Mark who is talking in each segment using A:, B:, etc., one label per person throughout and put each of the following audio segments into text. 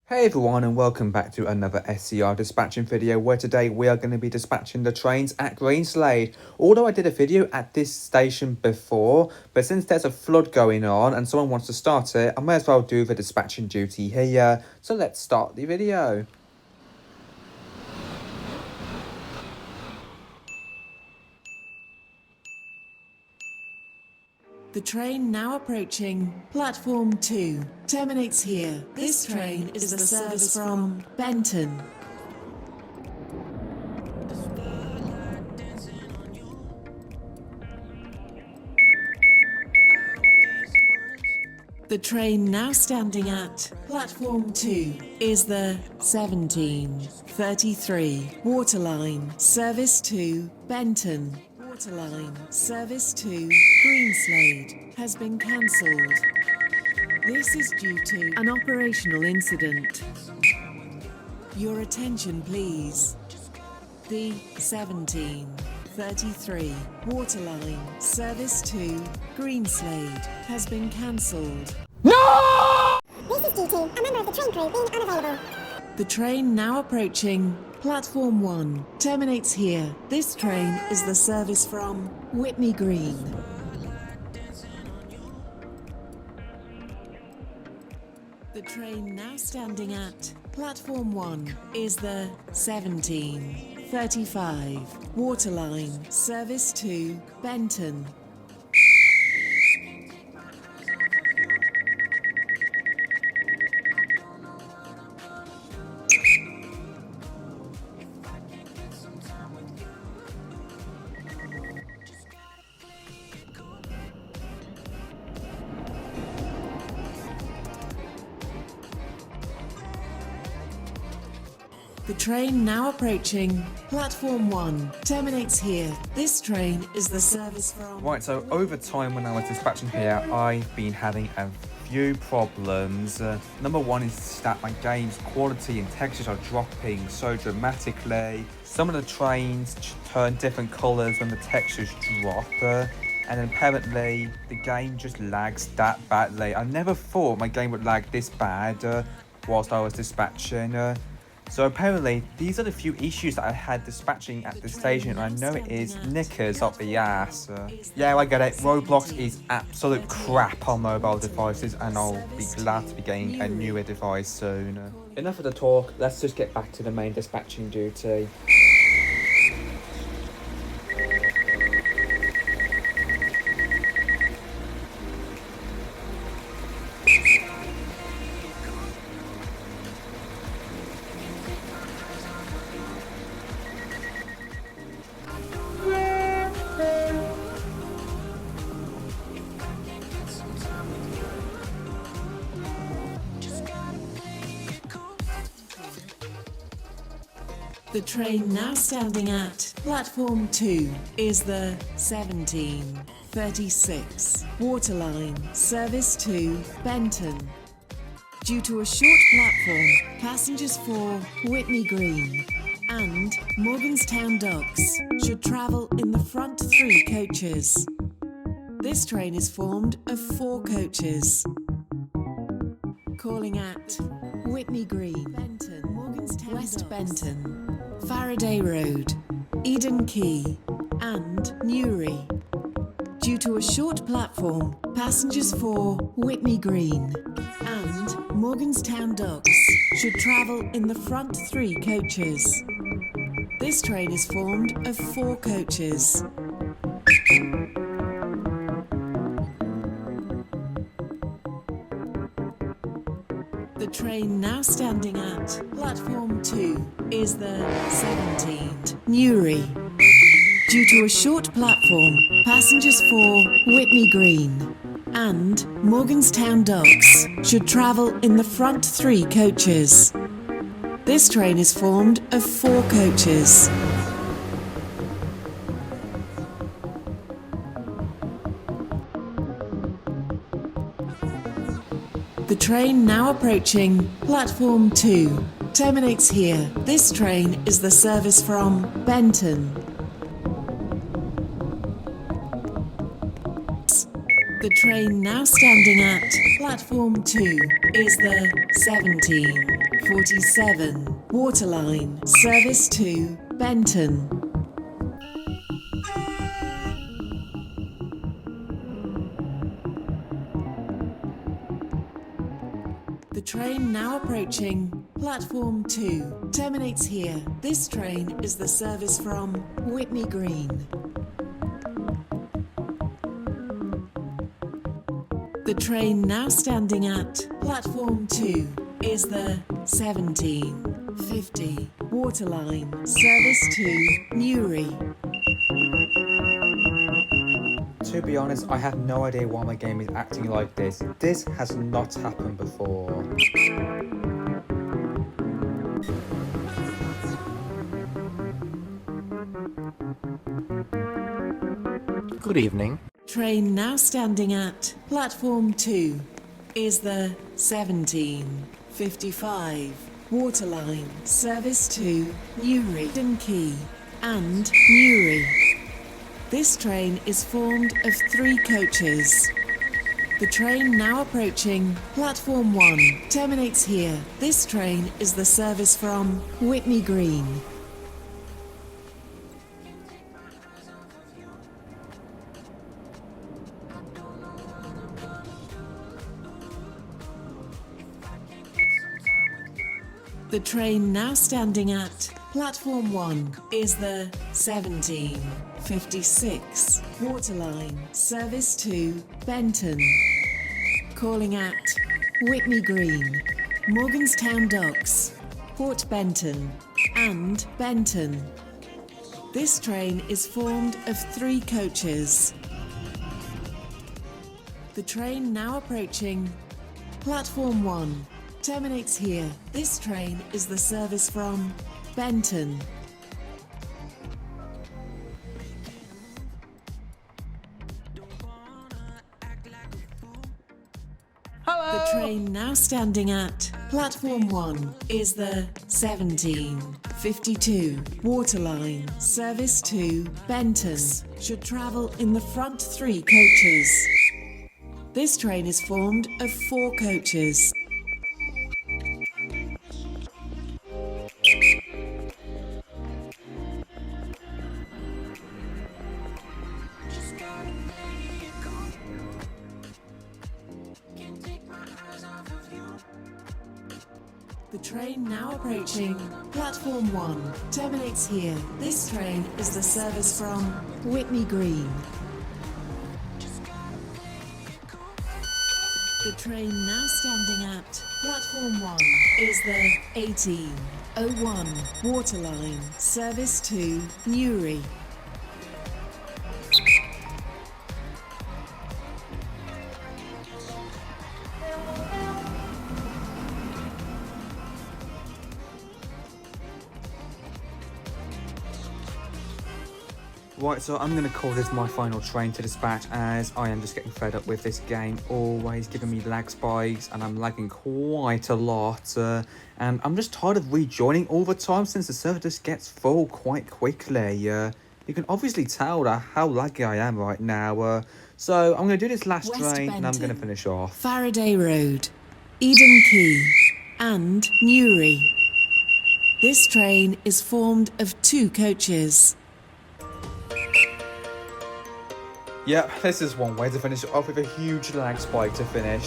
A: Hey everyone, and welcome back to another SCR Dispatching video, where today we are going to be dispatching the trains at Greenslade. Although I did a video at this station before, but since there's a flood going on and someone wants to start it, I may as well do the dispatching duty here. So let's start the video.
B: The train now approaching platform 2 terminates here. This train is the service from Benton. The train now standing at platform 2 is the 1733 Waterline service to Benton. Waterline service to Greenslade has been cancelled. This is due to an operational incident. Your attention please. The 1733 Waterline service to Greenslade has been cancelled.
C: No! This is due to a member of the train crew being unavailable.
B: The train now approaching platform 1 terminates here. This train is the service from Whitney Green. The train now standing at platform 1 is the 1735 Waterline service to Benton. The train now approaching platform 1 terminates here. This train is the service from...
A: Right, so over time when I was dispatching here, I've been having a few problems. Number one is that my game's quality and textures are dropping so dramatically. Some of the trains turn different colours when the textures drop. And apparently the game just lags that badly. I never thought my game would lag this bad whilst I was dispatching. So apparently these are the few issues that I had dispatching at this station, and I know it is knickers up the ass. Yeah, I get it. Roblox is absolute crap on mobile devices, and I'll be glad to be getting a newer device soon. Enough of the talk, let's just get back to the main dispatching duty.
B: The train now standing at platform 2 is the 1736 Waterline service to Benton. Due to a short platform, passengers for Whitney Green and Morganstown Docks should travel in the front 3 coaches. This train is formed of 4 coaches. Calling at Whitney Green, Benton, Morganstown West Docks, Benton, Faraday Road, Eden Quay and Newry. Due to a short platform, passengers for Whitney Green and Morganstown Docks should travel in the front 3 coaches. This train is formed of 4 coaches. The train now standing at platform 2 is the 17th Newry. Due to a short platform, passengers for Whitney Green and Morganstown Docks should travel in the front 3 coaches. This train is formed of 4 coaches. The train now approaching platform 2 terminates here. This train is the service from Benton. The train now standing at platform 2 is the 47 Waterline, service to Benton. The train now approaching platform 2 terminates here. This train is the service from Whitney Green. The train now standing at platform 2 is the 1750 Waterline, service to Newry.
A: To be honest, I have no idea why my game is acting like this. This has not happened before.
D: Good evening.
B: Train now standing at platform 2 is the 1755 Waterline, service to Newry Key and Newry. This train is formed of 3 coaches. The train now approaching platform 1 terminates here. This train is the service from Whitney Green. The train now standing at platform 1 is the 1756 Waterline, service to Benton. Calling at Whitney Green, Morganstown Docks, Port Benton and Benton. This train is formed of 3 coaches. The train now approaching platform 1 terminates here. This train is the service from Benton. The train now standing at platform 1 is the 1752 Waterline, service to Benton. Should travel in the front 3 coaches. This train is formed of 4 coaches. The train now approaching platform 1 terminates here. This train is the service from Whitney Green. The train now standing at platform 1 is the 1801 Waterline, service to Newry.
A: Right, so I'm going to call this my final train to dispatch, as I am just getting fed up with this game, always giving me lag spikes, and I'm lagging quite a lot, and I'm just tired of rejoining all the time since the server just gets full quite quickly. You can obviously tell how laggy I am right now, so I'm going to do this last
B: West
A: train
B: Benton,
A: and I'm going to finish off.
B: Faraday Road, Eden Quay and Newry. This train is formed of 2 coaches.
A: Yep, this is one way to finish it off with a huge lag spike to finish.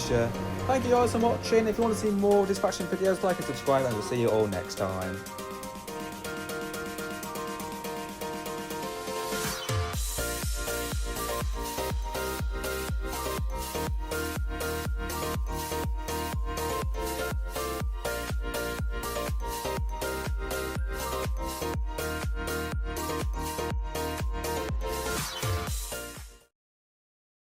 A: Thank you guys for watching. If you want to see more dispatching videos, like and subscribe, and we'll see you all next time.